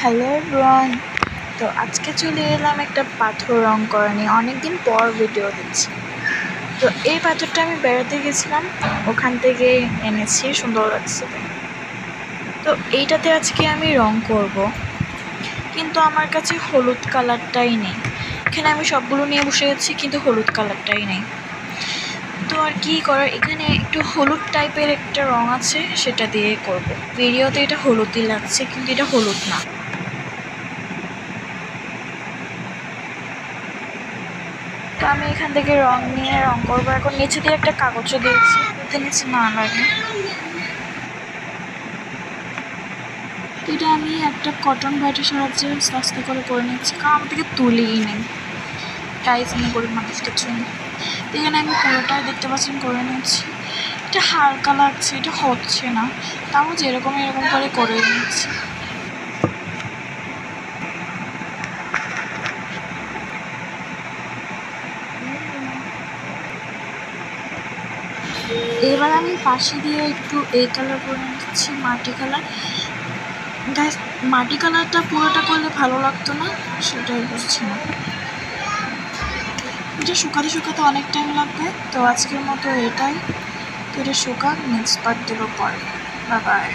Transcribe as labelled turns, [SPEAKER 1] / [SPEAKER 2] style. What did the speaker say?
[SPEAKER 1] Hello everyone. তো আজকে চলে এলাম একটা পাথর রং করা নিয়ে। অনেকদিন পর ভিডিও দিচ্ছি। তো এই পাথরটা আমি বেড়াতে গেছিলাম, ওখান থেকে এনেছি, সুন্দর লাগছে। তো এইটাতে আজকে আমি রং করব, কিন্তু আমার কাছে হলুদ কালারটাই নেই। এখানে আমি সবগুলো নিয়ে বসে গেছি, কিন্তু হলুদ কালারটাই নেই। তো আর কি করার, এখানে একটু হলুদ টাইপের একটা রং আছে, সেটা দিয়ে করব। ভিডিওতে এটা হলুদই লাগছে, কিন্তু এটা হলুদ না। তো আমি এখান থেকে রং নিয়ে রং করবো। এখন নিচে দিয়ে একটা কাগজও দিয়েছি, যাতে নিচে না লাগে। এটা আমি একটা কটন ব্যাটের সাহায্যে আস্তে করে নিচ্ছি, কারণ আমার থেকে তুলিই নেই, টাইস আমি গরিব মানুষ কিছু নেই। এখানে আমি পুরোটাই দেখতে পাচ্ছেন করে নিচ্ছি। এটা হালকা লাগছে, এটা হচ্ছে না, তাও যেরকম এরকম করে নিচ্ছি। এবার আমি পাশে দিয়ে একটু এই কালার করে নিচ্ছি, মাটি কালার। গাইস, মাটি কালারটা পুরোটা করলে ভালো লাগতো না, সেটাই বুঝছি না। এটা শুকাতে অনেক টাইম লাগবে, তো আজকের মতো এটাই। তো এটা শুকাক, নেক্সট পার্ট দেবো পরে। Bye bye.